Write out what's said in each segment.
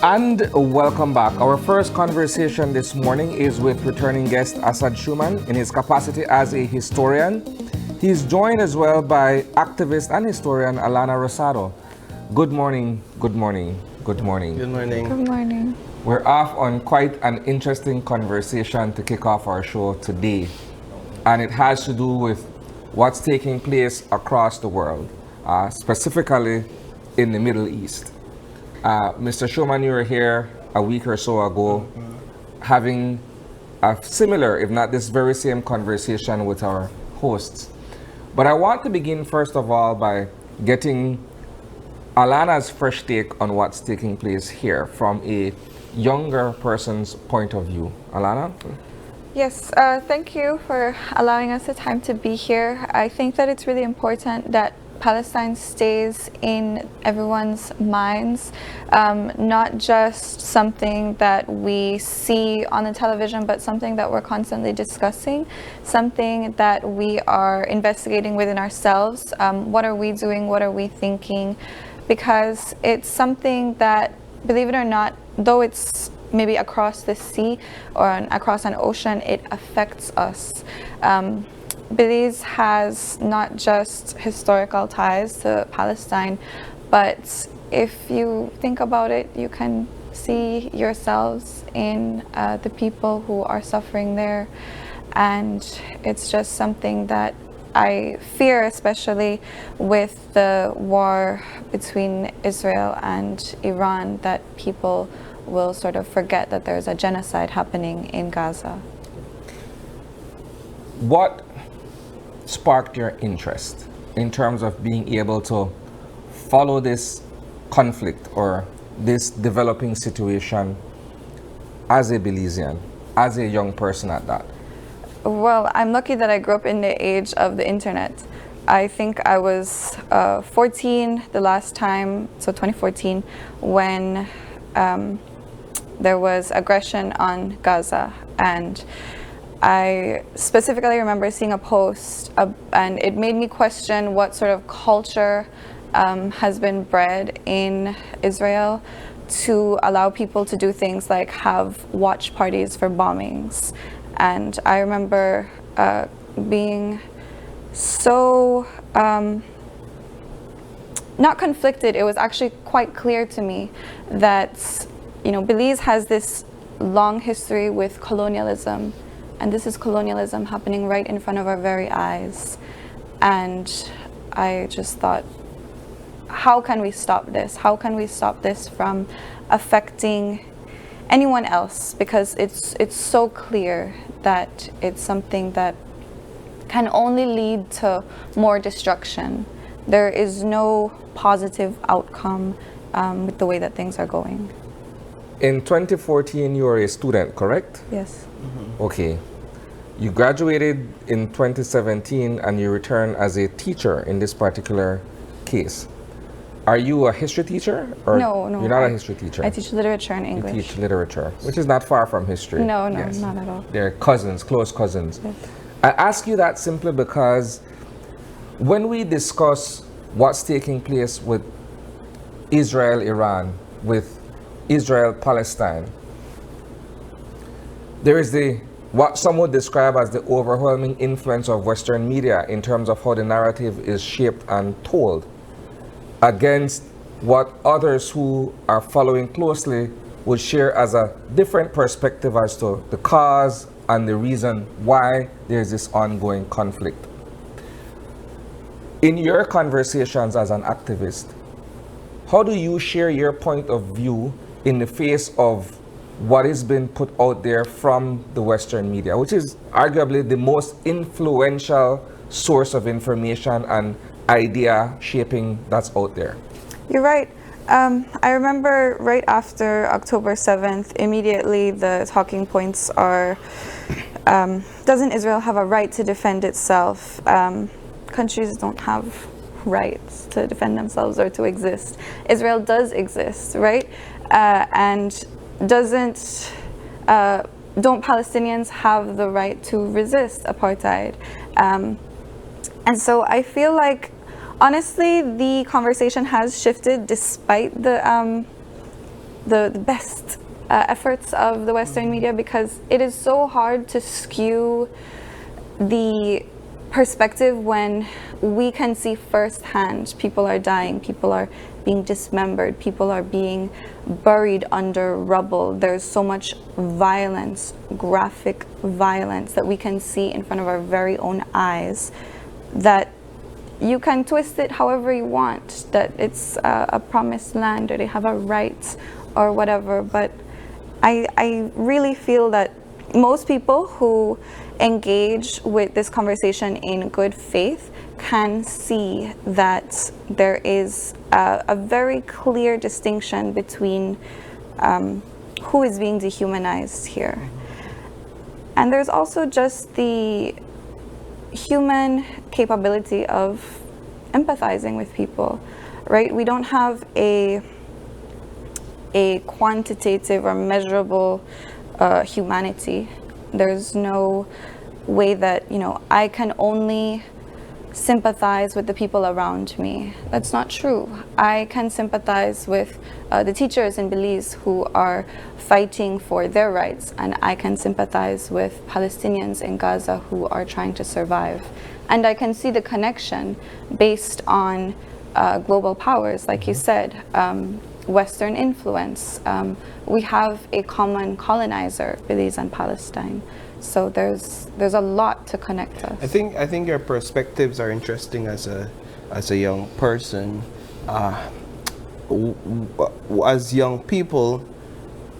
And welcome back. Our first conversation this morning is with returning guest Asad Schumann in his capacity as a historian. He's joined as well by activist and historian Alana Rosado. Good morning, good morning, good morning. Good morning. Good morning. We're off on quite an interesting conversation to kick off our show today. And it has to do with what's taking place across the world, specifically in the Middle East. Mr. Schumann, you were here a week or so ago having a similar, if not this very same conversation with our hosts. But I want to begin first of all by getting Alana's fresh take on what's taking place here from a younger person's point of view. Alana? Yes, thank you for allowing us the time to be here. I think that it's really important that Palestine stays in everyone's minds, not just something that we see on the television, but something that we're constantly discussing, something that we are investigating within ourselves. What are we doing? What are we thinking? Because it's something that, believe it or not, though it's maybe across the sea or across an ocean, it affects us. Belize has not just historical ties to Palestine, but if you think about it, you can see yourselves in the people who are suffering there. And it's just something that I fear, especially with the war between Israel and Iran, that people will sort of forget that there's a genocide happening in Gaza. What sparked your interest in terms of being able to follow this conflict or this developing situation as a Belizean, as a young person at that? Well, I'm lucky that I grew up in the age of the internet. I think I was 14 the last time, so 2014, when there was aggression on Gaza. And I specifically remember seeing a post and it made me question what sort of culture has been bred in Israel to allow people to do things like have watch parties for bombings. And I remember being so, not conflicted, it was actually quite clear to me that, you know, Belize has this long history with colonialism. And this is colonialism happening right in front of our very eyes. And I just thought, how can we stop this? How can we stop this from affecting anyone else? Because it's so clear that it's something that can only lead to more destruction. There is no positive outcome with the way that things are going. In 2014, you were a student, correct? Yes. Mm-hmm. Okay. You graduated in 2017 and you returned as a teacher in this particular case. Are you a history teacher? Or No. You're not a history teacher? I teach literature and English. You teach literature, which is not far from history. No, not at all. They're cousins, close cousins. Yes. I ask you that simply because when we discuss what's taking place with Israel-Iran, with Israel-Palestine, there is what some would describe as the overwhelming influence of Western media in terms of how the narrative is shaped and told against what others who are following closely would share as a different perspective as to the cause and the reason why there's this ongoing conflict. In your conversations as an activist, how do you share your point of view in the face of what has been put out there from the Western media, which is arguably the most influential source of information and idea shaping that's out there? You're right. I remember right after October 7th, immediately the talking points are, doesn't Israel have a right to defend itself? Countries don't have rights to defend themselves or to exist. Israel does exist, right? And don't Palestinians have the right to resist apartheid? And so I feel like, honestly, the conversation has shifted despite the the best efforts of the Western media, because it is so hard to skew the perspective when we can see firsthand people are dying, people are being dismembered, people are being buried under rubble. There's so much violence, graphic violence that we can see in front of our very own eyes, that you can twist it however you want, that it's a promised land or they have a right or whatever. But I really feel that most people who engage with this conversation in good faith can see that there is a very clear distinction between who is being dehumanized here. And there's also just the human capability of empathizing with people, right? We don't have a quantitative or measurable humanity. There's no way that, you know, I can only sympathize with the people around me. That's not true. I can sympathize with the teachers in Belize who are fighting for their rights, and I can sympathize with Palestinians in Gaza who are trying to survive. And I can see the connection based on global powers, like you said, Western influence. We have a common colonizer, Belize and Palestine. So there's a lot to connect us. I think your perspectives are interesting as a young person. As young people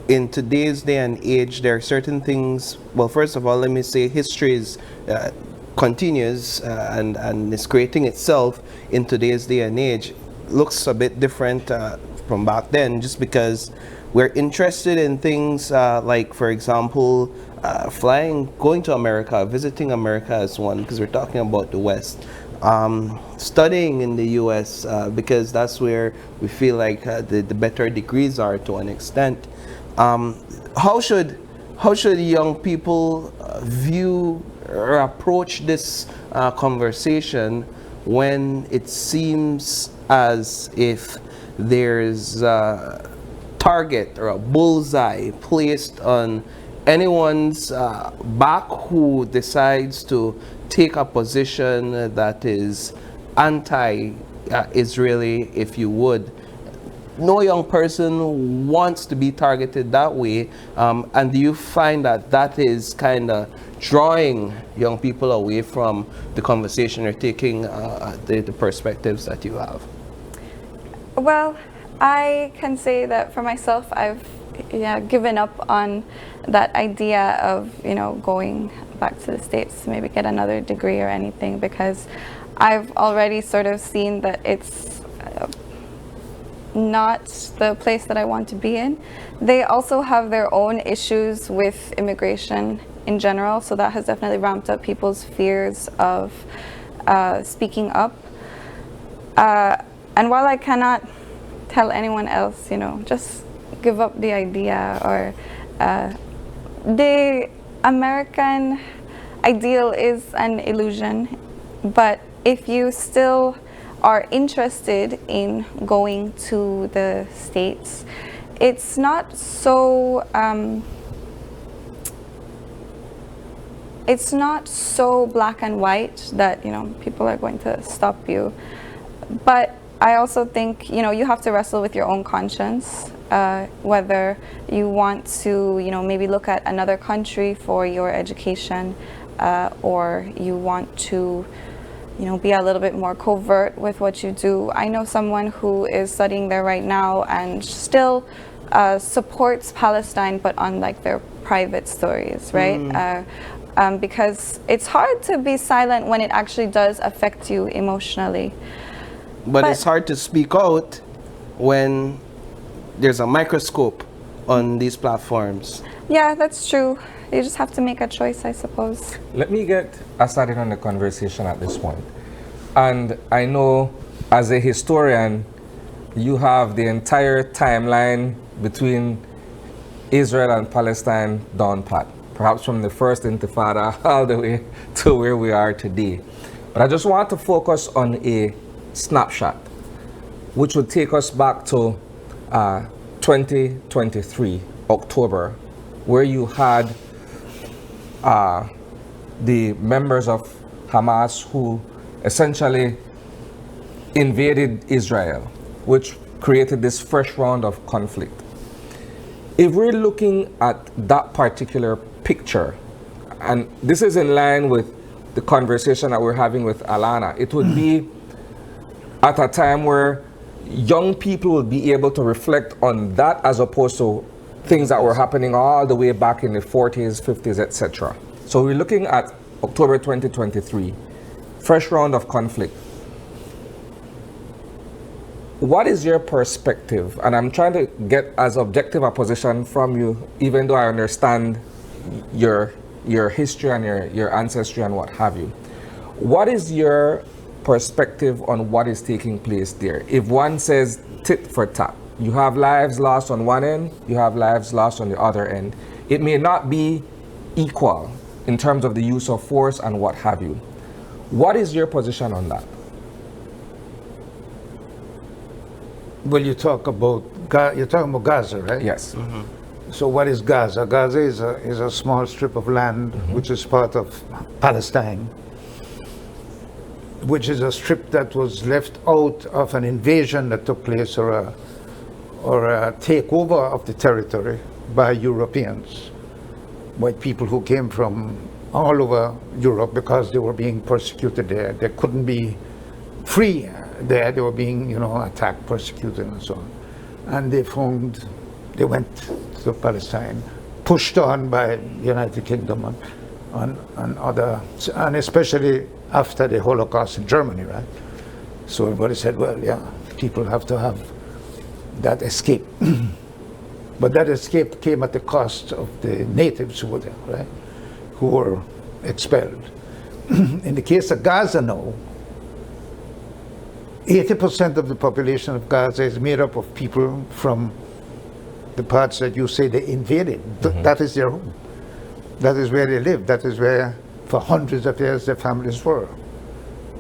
in today's day and age, there are certain things. Well, first of all, let me say history is continues and is creating itself in today's day and age. Looks a bit different from back then, just because we're interested in things like, for example, going to America, visiting America as one, because we're talking about the West. Studying in the US, because that's where we feel like the better degrees are to an extent. How should young people view or approach this conversation when it seems as if there's a target or a bullseye placed on anyone's back who decides to take a position that is anti-Israeli, if you would? No young person wants to be targeted that way, and do you find that that is kind of drawing young people away from the conversation or taking the perspectives that you have? Well, I can say that for myself, I've given up on that idea of, you know, going back to the States to maybe get another degree or anything, because I've already sort of seen that it's not the place that I want to be in. They also have their own issues with immigration in general, so that has definitely ramped up people's fears of speaking up. And while I cannot tell anyone else, you know, just give up the idea, or the American ideal is an illusion, but if you still are interested in going to the States, it's not so black and white that, you know, people are going to stop you. But I also think, you know, you have to wrestle with your own conscience, whether you want to, you know, maybe look at another country for your education, or you want to, you know, be a little bit more covert with what you do. I know someone who is studying there right now and still supports Palestine, but on like their private stories, right? Because it's hard to be silent when it actually does affect you emotionally. But it's hard to speak out when there's a microscope on these platforms. Yeah, that's true. You just have to make a choice, I suppose. Let me get us started on the conversation at this point. And I know, as a historian, you have the entire timeline between Israel and Palestine down pat, perhaps from the first Intifada all the way to where we are today. But I just want to focus on a snapshot, which would take us back to 2023, October, where you had the members of Hamas who essentially invaded Israel, which created this fresh round of conflict. If we're looking at that particular picture, and this is in line with the conversation that we're having with Alana, it would be at a time where young people will be able to reflect on that as opposed to things that were happening all the way back in the 40s, 50s, etc. So we're looking at October 2023, fresh round of conflict. What is your perspective? And I'm trying to get as objective a position from you, even though I understand your history and your ancestry and what have you. What is your perspective on what is taking place there? If one says tit for tat, you have lives lost on one end, you have lives lost on the other end. It may not be equal in terms of the use of force and what have you. What is your position on that? Well, you're talking about Gaza, right? Yes. So what is Gaza? Gaza is a small strip of land which is part of Palestine, which is a strip that was left out of an invasion that took place or a takeover of the territory by Europeans, by people who came from all over Europe because they were being persecuted there. They couldn't be free there. They were being, attacked, persecuted, and so on. And they went to Palestine, pushed on by the United Kingdom and other, and especially after the Holocaust in Germany, right? So everybody said, well, yeah, people have to have that escape. But that escape came at the cost of the natives who were there, right? Who were expelled. In the case of Gaza now, 80% of the population of Gaza is made up of people from the parts that you say they invaded. That is their home. That is where they live. That is where, for hundreds of years, their families were.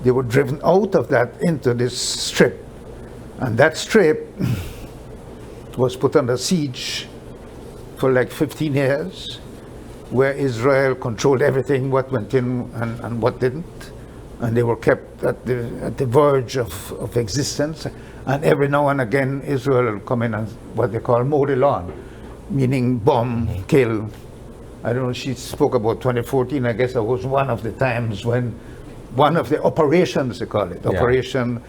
They were driven out of that into this strip. And that strip was put under siege for like 15 years, where Israel controlled everything, what went in and what didn't. And they were kept at the verge of existence. And every now and again, Israel will come in and what they call mow the lawn, meaning bomb, kill. I don't know, she spoke about 2014, I guess that was one of the times when, one of the operations, they call it, Operation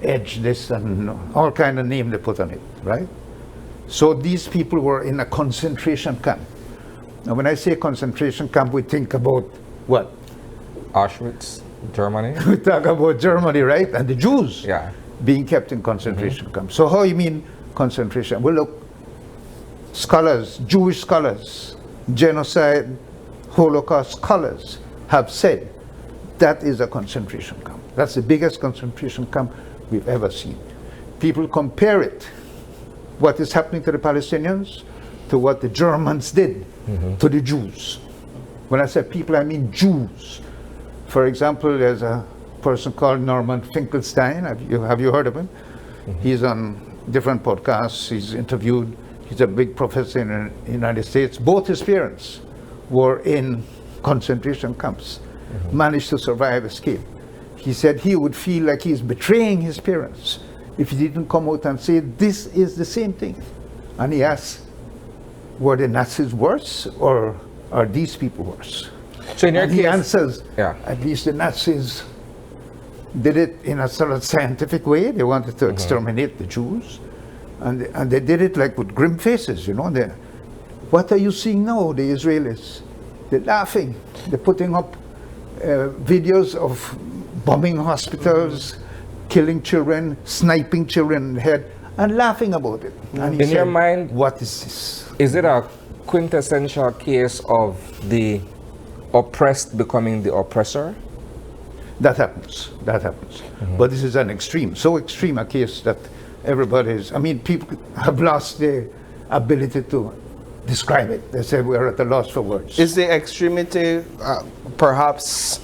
Edge, this and all kind of name they put on it, right? So these people were in a concentration camp. Now when I say concentration camp, we think about what? Auschwitz, Germany. We talk about Germany, right? And the Jews being kept in concentration camps. So how you mean concentration? Well, look, scholars, Jewish scholars, genocide, Holocaust scholars have said that is a concentration camp. That's the biggest concentration camp we've ever seen. People compare it, what is happening to the Palestinians, to what the Germans did to the Jews. When I say people, I mean Jews. For example, there's a person called Norman Finkelstein. Have you heard of him? He's on different podcasts. He's interviewed. He's a big professor in the United States. Both his parents were in concentration camps, managed to survive, escape. He said he would feel like he's betraying his parents if he didn't come out and say, this is the same thing. And he asked, were the Nazis worse or are these people worse? So in your and case, he answers, at least the Nazis did it in a sort of scientific way. They wanted to exterminate the Jews. And they did it like with grim faces, What are you seeing now, the Israelis? They're laughing. They're putting up videos of bombing hospitals, killing children, sniping children in the head, and laughing about it. And he in said, your mind, what is this? Is it a quintessential case of the oppressed becoming the oppressor? That happens. But this is an extreme, so extreme a case that people have lost the ability to describe it. They say we're at a loss for words. Is the extremity perhaps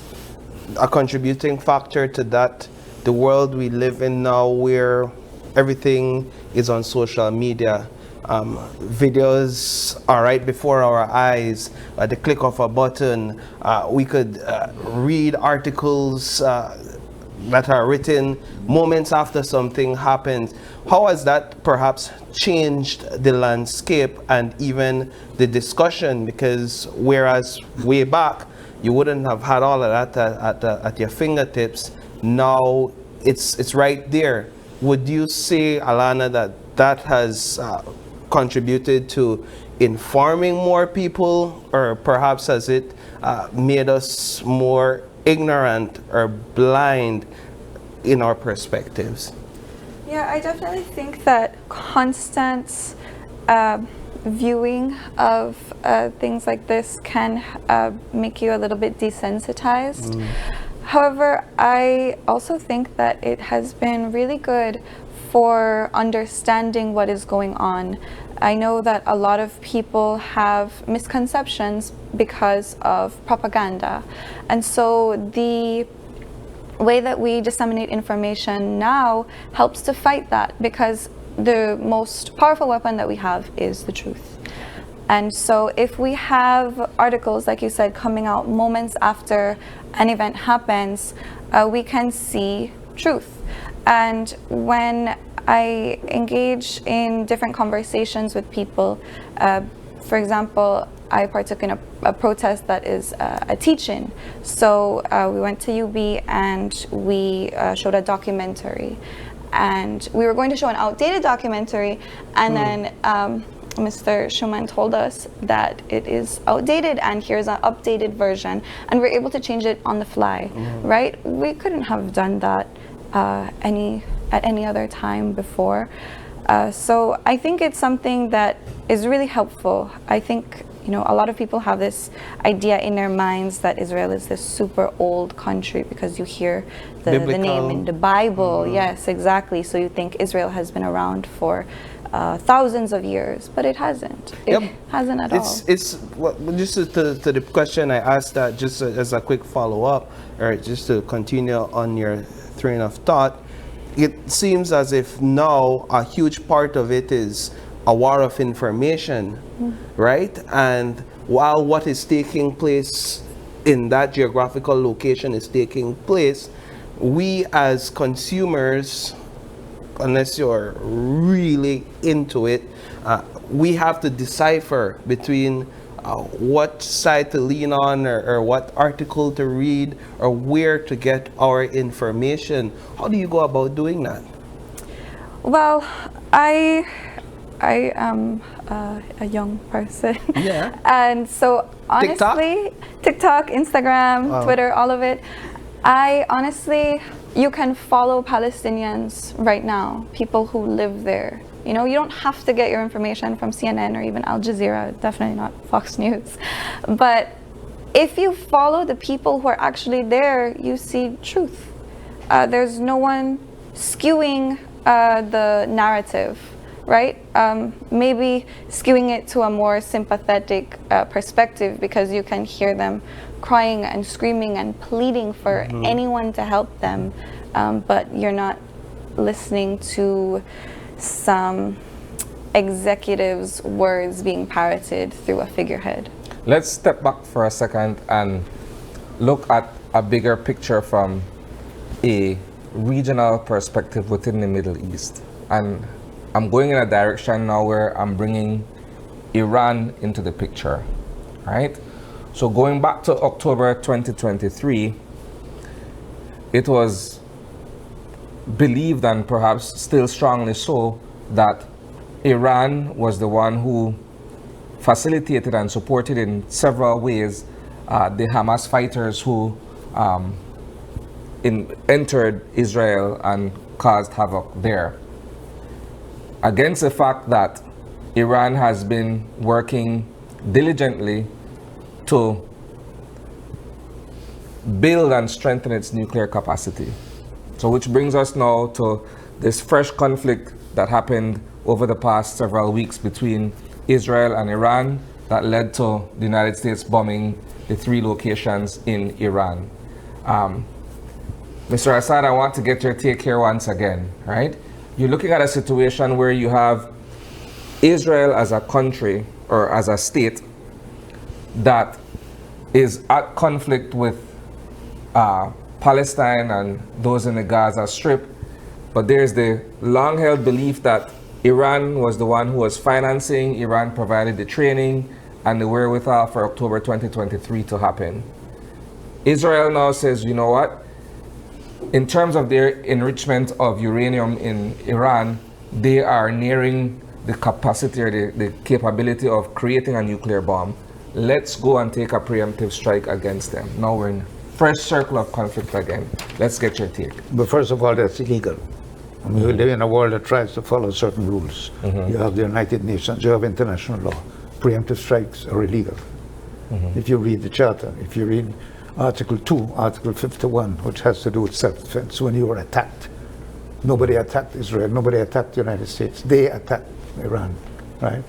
a contributing factor to that? The world we live in now, where everything is on social media videos are right before our eyes. At the click of a button, we could read articles that are written moments after something happens. How has that perhaps changed the landscape and even the discussion? Because whereas way back you wouldn't have had all of that at your fingertips, now it's right there. Would you say, Alana, that has contributed to informing more people, or perhaps has it made us more ignorant or blind in our perspectives? Yeah, I definitely think that constant viewing of things like this can make you a little bit desensitized. However, I also think that it has been really good for understanding what is going on. I know that a lot of people have misconceptions because of propaganda, and so the way that we disseminate information now helps to fight that, because the most powerful weapon that we have is the truth. And so if we have articles, like you said, coming out moments after an event happens, we can see truth. And when I engage in different conversations with people, for example, I partook in a protest that is a teach-in. So we went to UB and we showed a documentary. And we were going to show an outdated documentary, and then Mr. Schumann told us that it is outdated and here's an updated version, and we're able to change it on the fly, right? We couldn't have done that at any other time before. So I think it's something that is really helpful. I think, you know, a lot of people have this idea in their minds that Israel is this super old country because you hear the name in the Bible. Yes, exactly. So you think Israel has been around for thousands of years, but it hasn't. It hasn't at all. It's well, just to the question I asked, that just as a quick follow-up, or just to continue on your train of thought, it seems as if now a huge part of it is a war of information, right? And while what is taking place in that geographical location is taking place, we as consumers, unless you're really into it, we have to decipher between what side to lean on, or what article to read, or where to get our information. How do you go about doing that? Well, I am a young person. Yeah. And so honestly, TikTok, Instagram, Twitter, all of it. You can follow Palestinians right now, people who live there. You know, you don't have to get your information from CNN or even Al Jazeera, definitely not Fox News. But if you follow the people who are actually there, you see truth. There's no one skewing the narrative, right? Maybe skewing it to a more sympathetic perspective, because you can hear them crying and screaming and pleading for anyone to help them, but you're not listening to some executive's words being parroted through a figurehead. Let's step back for a second and look at a bigger picture from a regional perspective within the Middle East. And I'm going in a direction now where I'm bringing Iran into the picture, right? So going back to October 2023, it was believed, and perhaps still strongly so, that Iran was the one who facilitated and supported in several ways the Hamas fighters who entered Israel and caused havoc there. Against the fact that Iran has been working diligently to build and strengthen its nuclear capacity. So which brings us now to this fresh conflict that happened over the past several weeks between Israel and Iran that led to the United States bombing the 3 locations in Iran. Mr. Assad, I want to get your take here once again, right? You're looking at a situation where you have Israel as a country or as a state that is at conflict with Palestine and those in the Gaza Strip, but there's the long-held belief that Iran was the one who was financing, Iran provided the training and the wherewithal for October 2023 to happen. Israel now says, you know what? In terms of their enrichment of uranium in Iran, they are nearing the capacity or the capability of creating a nuclear bomb. Let's go and take a preemptive strike against them. Now we're in fresh circle of conflict again. Let's get your take. But first of all, that's illegal. I mean, we live in a world that tries to follow certain rules. You have the United Nations, you have international law. Preemptive strikes are illegal. If you read the Charter, if you read Article 2, Article 51, which has to do with self-defense, when you were attacked. Nobody attacked Israel, nobody attacked the United States. They attacked Iran, right?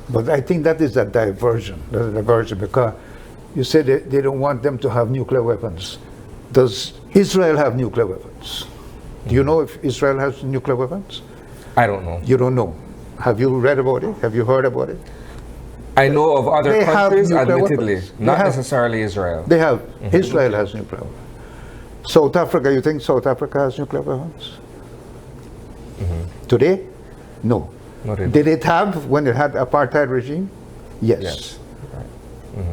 But I think that is a diversion. That's a diversion because you say they don't want them to have nuclear weapons. Does Israel have nuclear weapons? Do you know if Israel has nuclear weapons? I don't know. You don't know. Have you read about it? Have you heard about it? I know of other They have countries, nuclear admittedly, weapons. not necessarily Israel. They have. Israel has nuclear weapons. South Africa, you think South Africa has nuclear weapons? Today? No. Not really. Did it have when it had apartheid regime? Yes. Yes. Right.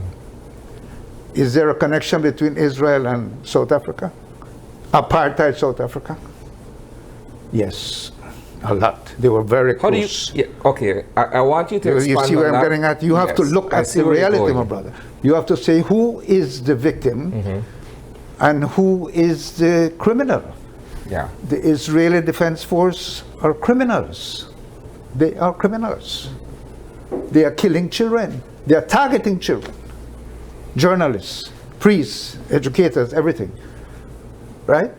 Is there a connection between Israel and South Africa? Apartheid South Africa? Yes, a lot. They were very How do you? close. Yeah, okay, I want you to expand You see on where I'm that. getting at? You have to Yes, look I at see the where you're reality, going. my brother. You have to say who is the victim and who is the criminal. Yeah. The Israeli Defense Force are criminals. They are criminals. They are killing children. They are targeting children. Journalists, priests, educators, everything. Right?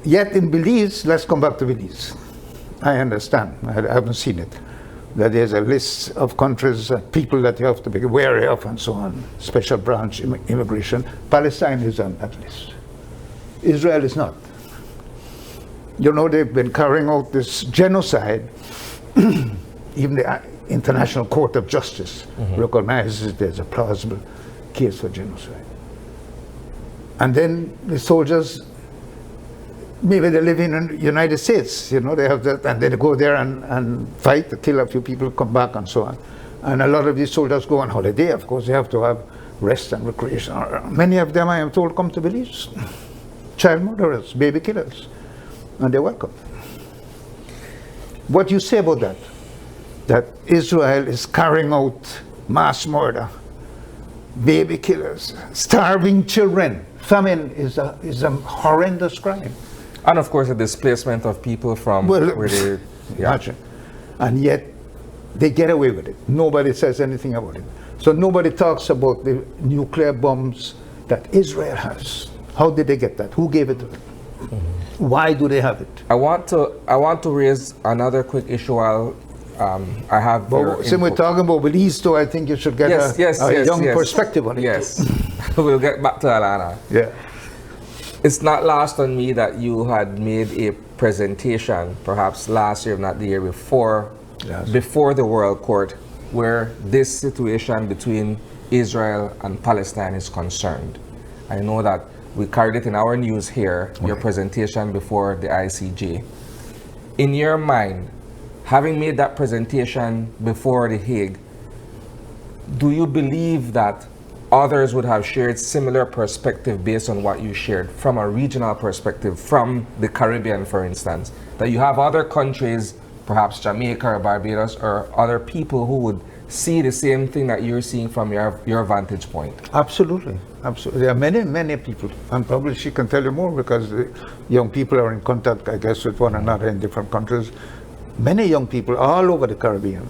Yet in Belize, let's come back to Belize. I understand, I haven't seen it, that there's a list of countries, people that you have to be wary of and so on, special branch immigration. Palestine is on that list. Israel is not. You know, they've been carrying out this genocide. Even the International Court of Justice recognizes there's a plausible case for genocide. And then the soldiers, maybe they live in the United States, you know, they have that, and then they go there and fight, kill a few people, come back and so on. And a lot of these soldiers go on holiday, of course, they have to have rest and recreation. Many of them, I am told, come to Belize. Child murderers, baby killers, and they're welcome. What do you say about that? That Israel is carrying out mass murder, baby killers, starving children. Famine is a horrendous crime. And of course, the displacement of people from where they... Imagine. And yet, they get away with it. Nobody says anything about it. So nobody talks about the nuclear bombs that Israel has. How did they get that? Who gave it to them? Why do they have it? I want to raise another quick issue while I have But since we're talking about Belize, though, I think you should get a young perspective on it. Yes. We'll get back to Alana. Yeah. It's not lost on me that you had made a presentation, perhaps last year, if not the year before, before the World Court, where this situation between Israel and Palestine is concerned. I know that we carried it in our news here, your presentation before the ICJ. In your mind, having made that presentation before the Hague, do you believe that others would have shared similar perspective based on what you shared from a regional perspective, from the Caribbean, for instance? That you have other countries, perhaps Jamaica or Barbados, or other people who would see the same thing that you're seeing from your vantage point? Absolutely. Absolutely. There are many, many people, and probably she can tell you more because the young people are in contact, I guess, with one another in different countries. Many young people all over the Caribbean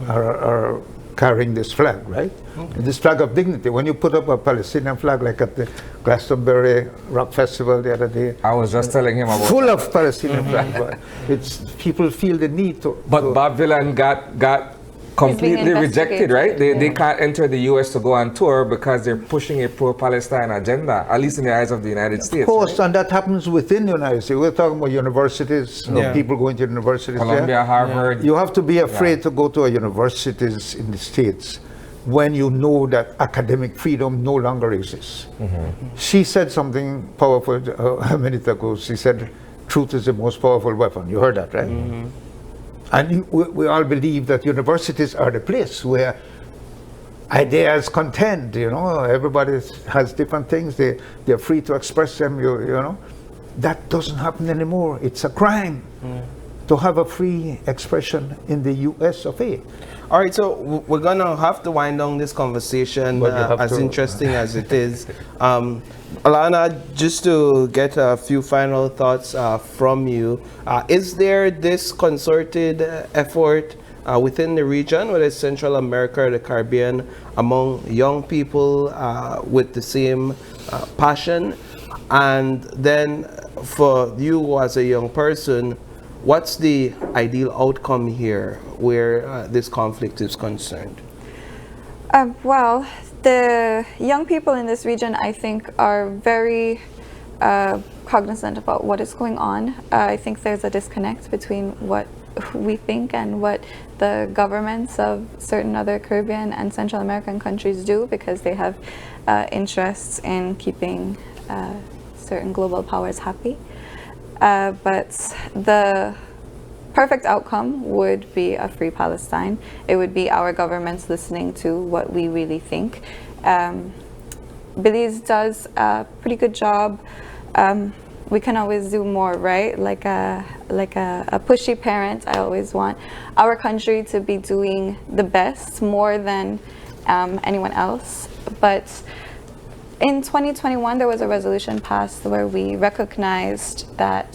are carrying this flag, right? This flag of dignity. When you put up a Palestinian flag, like at the Glastonbury Rock Festival the other day, I was just telling him about full of Palestinian flags. But it's people feel the need to. But Bob Villan got completely rejected, right? They can't enter the U.S. to go on tour because they're pushing a pro-Palestine agenda, at least in the eyes of the United States. Of course, right? and that happens within the United States. We're talking about universities, people going to universities. Columbia, Harvard. You have to be afraid to go to a universities in the States when you know that academic freedom no longer exists. She said something powerful a minute ago. She said, truth is the most powerful weapon. You heard that, right? And we all believe that universities are the place where ideas contend, everybody has different things, they're free to express them, you know. That doesn't happen anymore. It's a crime to have a free expression in the US of A. All right, so we're gonna have to wind down this conversation, as interesting as it is. Alana, just to get a few final thoughts from you, is there this concerted effort within the region, whether it's Central America or the Caribbean, among young people with the same passion? And then for you as a young person, what's the ideal outcome here where this conflict is concerned? Well, the young people in this region, I think, are very cognizant about what is going on. I think there's a disconnect between what we think and what the governments of certain other Caribbean and Central American countries do, because they have interests in keeping certain global powers happy. But the perfect outcome would be a free Palestine. It would be our governments listening to what we really think. Belize does a pretty good job. We can always do more, right? Like a pushy parent, I always want our country to be doing the best, more than anyone else. But in 2021, there was a resolution passed where we recognized that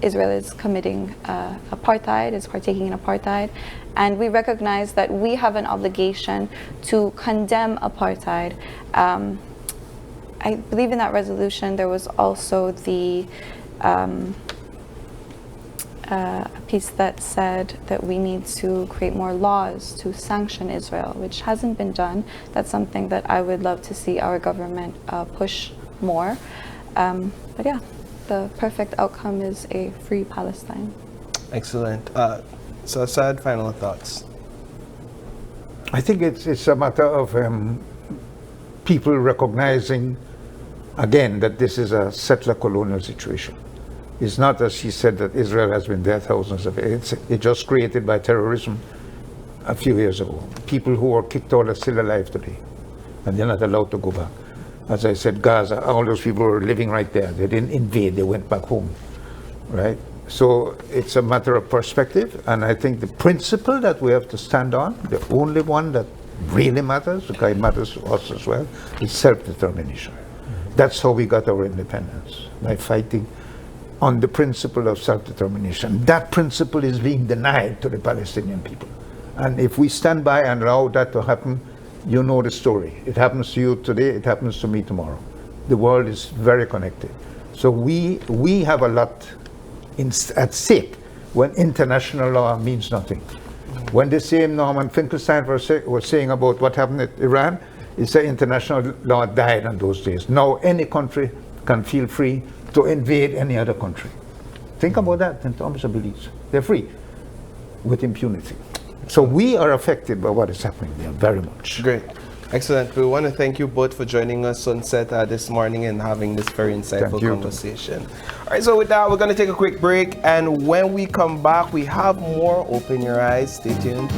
Israel is committing apartheid, is partaking in apartheid, and we recognize that we have an obligation to condemn apartheid. I believe in that resolution there was also the piece that said that we need to create more laws to sanction Israel, which hasn't been done. That's something that I would love to see our government push more. But yeah, the perfect outcome is a free Palestine. Excellent. So Asad, final thoughts. I think it's a matter of people recognizing again that this is a settler colonial situation. It's not, as she said, that Israel has been there thousands of years. It's just created by terrorism a few years ago. People who were kicked out are still alive today, and they're not allowed to go back. As I said, Gaza, all those people were living right there. They didn't invade, they went back home, right? So it's a matter of perspective, and I think the principle that we have to stand on, the only one that really matters, because it matters to us as well, is self-determination. That's how we got our independence, by fighting on the principle of self-determination. That principle is being denied to the Palestinian people. And if we stand by and allow that to happen, you know the story. It happens to you today, it happens to me tomorrow. The world is very connected. So we have a lot at stake when international law means nothing. When the same Norman Finkelstein was saying about what happened at Iran, it's that international law died on those days. Now any country can feel free to invade any other country. Think about that in terms of beliefs. They're free with impunity. So we are affected by what is happening there very much. Great. Excellent. We want to thank you both for joining us, Sunset, this morning and having this very insightful conversation. All right, so with that, we're going to take a quick break. And when we come back, we have more Open Your Eyes. Stay tuned.